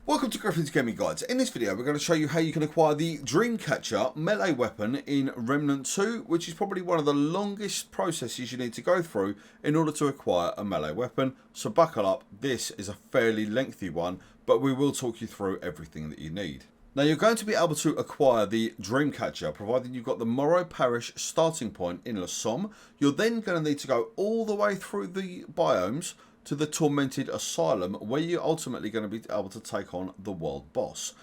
Welcome to Griffin's Gaming Guides. In this video we're going to show you how you can acquire the Dreamcatcher melee weapon in Remnant 2, which is probably one of the longest processes you need to go through in order to acquire a melee weapon. So buckle up, this is a fairly lengthy one, but we will talk you through everything that you need. Now you're going to be able to acquire the Dreamcatcher provided you've got the Morrow Parish starting point in La Somme. You're then going to need to go all the way through the biomes to the Tormented Asylum, where you're ultimately going to be able to take on the world boss.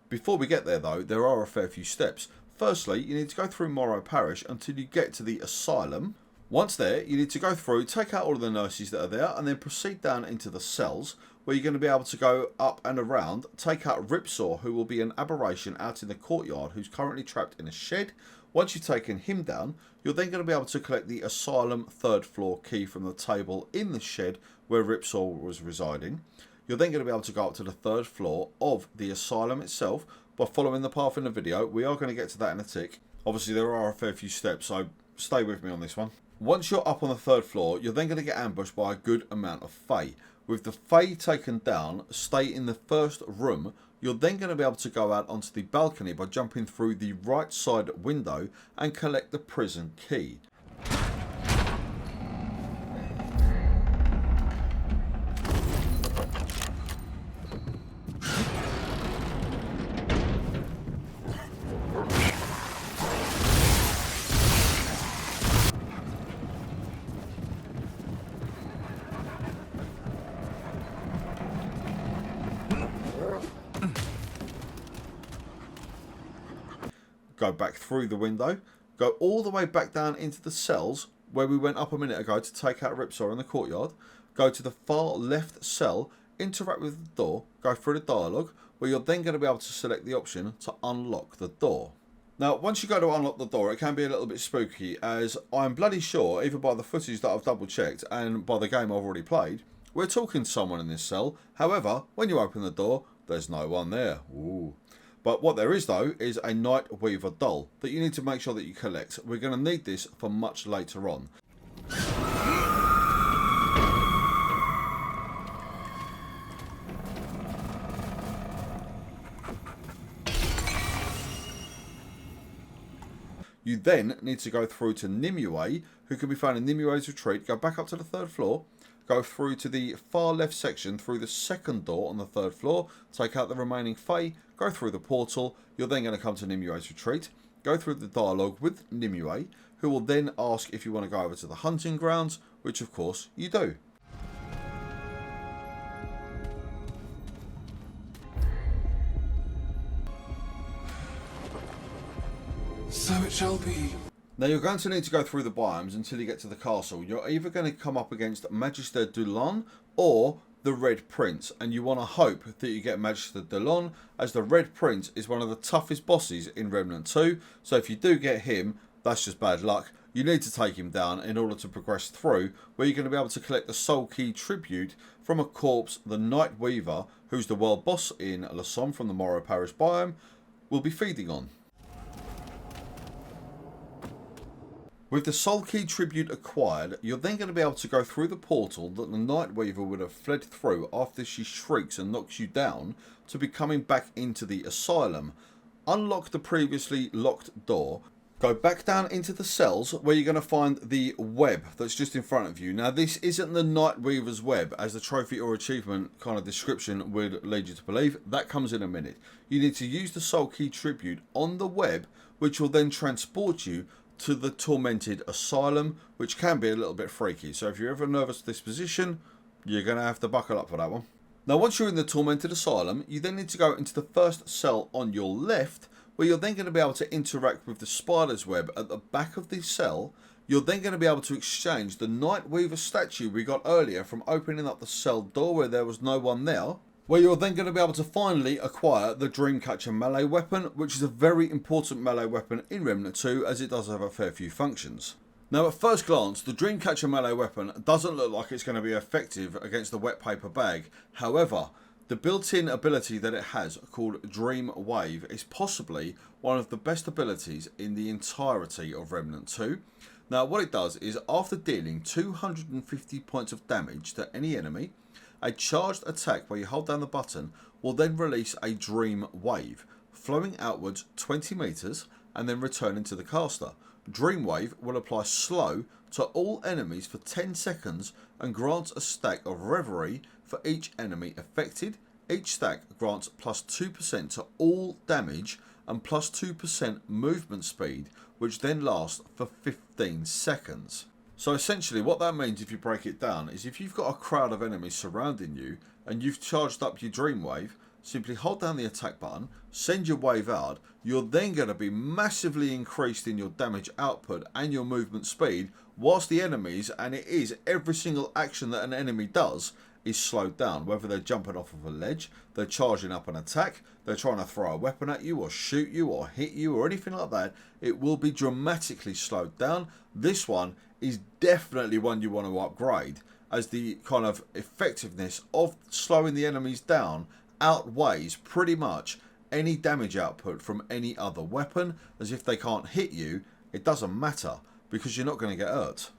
Before we get there though, there are a fair few steps. Firstly, you need to go through Morrow Parish until you get to the Asylum. Once there, you need to go through, take out all of the nurses that are there, and then proceed down into the cells, where you're going to be able to go up and around, take out Ripsaw, who will be an aberration out in the courtyard, who's currently trapped in a shed. Once you've taken him down, you're then going to be able to collect the Asylum 3rd floor key from the table in the shed where Ripsaw was residing. You're then going to be able to go up to the 3rd floor of the Asylum itself by following the path in the video. We are going to get to that in a tick. Obviously there are a fair few steps, so stay with me on this one. Once you're up on the 3rd floor, you're then going to get ambushed by a good amount of Fae. With the Fae taken down, stay in the first room. You're then going to be able to go out onto the balcony by jumping through the right side window and collect the prison key. Go back through the window, go all the way back down into the cells where we went up a minute ago to take out Ripsaw in the courtyard, go to the far left cell, interact with the door, go through the dialogue, where you're then going to be able to select the option to unlock the door. Now once you go to unlock the door, it can be a little bit spooky, as I'm bloody sure, even by the footage that I've double checked and by the game I've already played, we're talking to someone in this cell. However, when you open the door, there's no one there. Ooh. But what there is though is a Nightweaver Doll that you need to make sure that you collect. We're going to need this for much later on. You then need to go through to Nimue, who can be found in Nimue's retreat. Go back up to the 3rd floor. Go through to the far left section through the 2nd door on the 3rd floor, take out the remaining Fae, go through the portal. You're then going to come to Nimue's retreat, go through the dialogue with Nimue, who will then ask if you want to go over to the hunting grounds, which of course you do. So it shall be. Now you're going to need to go through the biomes until you get to the castle. You're either going to come up against Magister Dulon or the Red Prince, and you want to hope that you get Magister Dulon, as the Red Prince is one of the toughest bosses in Remnant 2, so if you do get him, that's just bad luck. You need to take him down in order to progress through, where you're going to be able to collect the Soulkey Tribute from a corpse the Nightweaver, who's the world boss in La Somme from the Morrow Parish biome, will be feeding on. With the Soulkey Tribute acquired, you're then going to be able to go through the portal that the Nightweaver would have fled through after she shrieks and knocks you down to be coming back into the Asylum. Unlock the previously locked door, go back down into the cells where you're going to find the web that's just in front of you. Now this isn't the Nightweaver's web as the trophy or achievement kind of description would lead you to believe. That comes in a minute. You need to use the Soulkey Tribute on the web, which will then transport you to the Tormented Asylum, which can be a little bit freaky. So if you're ever nervous disposition, you're going to have to buckle up for that one. Now once you're in the Tormented Asylum, you then need to go into the first cell on your left, where you're then going to be able to interact with the spider's web at the back of the cell. You're then going to be able to exchange the Nightweaver statue we got earlier from opening up the cell door where there was no one there, where you're then going to be able to finally acquire the Dreamcatcher melee weapon, which is a very important melee weapon in Remnant 2 as it does have a fair few functions. Now at first glance, the Dreamcatcher melee weapon doesn't look like it's going to be effective against the wet paper bag. However, the built-in ability that it has, called Dream Wave, is possibly one of the best abilities in the entirety of Remnant 2. Now what it does is, after dealing 250 points of damage to any enemy, A charged attack where you hold down the button will then release a Dream Wave, flowing outwards 20 meters and then returning to the caster. Dream Wave will apply slow to all enemies for 10 seconds and grants a stack of Reverie for each enemy affected. Each stack grants plus 2% to all damage and plus 2% movement speed, which then lasts for 15 seconds. So essentially what that means, if you break it down, is if you've got a crowd of enemies surrounding you and you've charged up your Dream Wave, simply hold down the attack button, send your wave out, you're then going to be massively increased in your damage output and your movement speed, whilst the enemies, and it is every single action that an enemy does, is slowed down. Whether they're jumping off of a ledge, they're charging up an attack, they're trying to throw a weapon at you or shoot you or hit you or anything like that, it will be dramatically slowed down. This one is definitely one you want to upgrade, as the kind of effectiveness of slowing the enemies down outweighs pretty much any damage output from any other weapon, as if they can't hit you, it doesn't matter because you're not going to get hurt.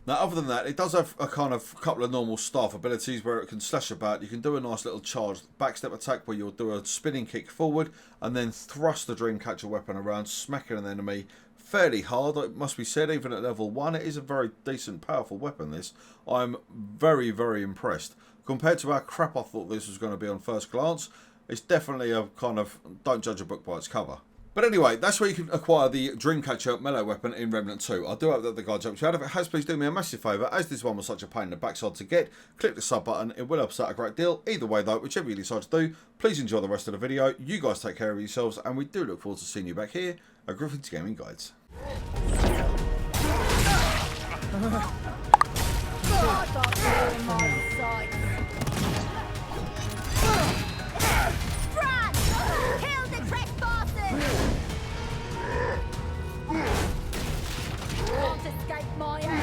Now, other than that, it does have a kind of couple of normal staff abilities where it can slash about. You can do a nice little charged backstep attack where you'll do a spinning kick forward and then thrust the Dreamcatcher weapon around, smacking an enemy fairly hard. It must be said, even at level 1, it is a very decent, powerful weapon, this. I'm very, very impressed. Compared to how crap I thought this was going to be on first glance, it's definitely a kind of, don't judge a book by its cover. But anyway, that's where you can acquire the Dreamcatcher melee weapon in Remnant 2. I do hope that the guide helped you out. If it has, please do me a massive favour. As this one was such a pain in the backside to get, click the sub button. It will help us out a great deal. Either way though, whichever you decide to do, please enjoy the rest of the video. You guys take care of yourselves, and we do look forward to seeing you back here at Griffin's Gaming Guides. Escape my ass!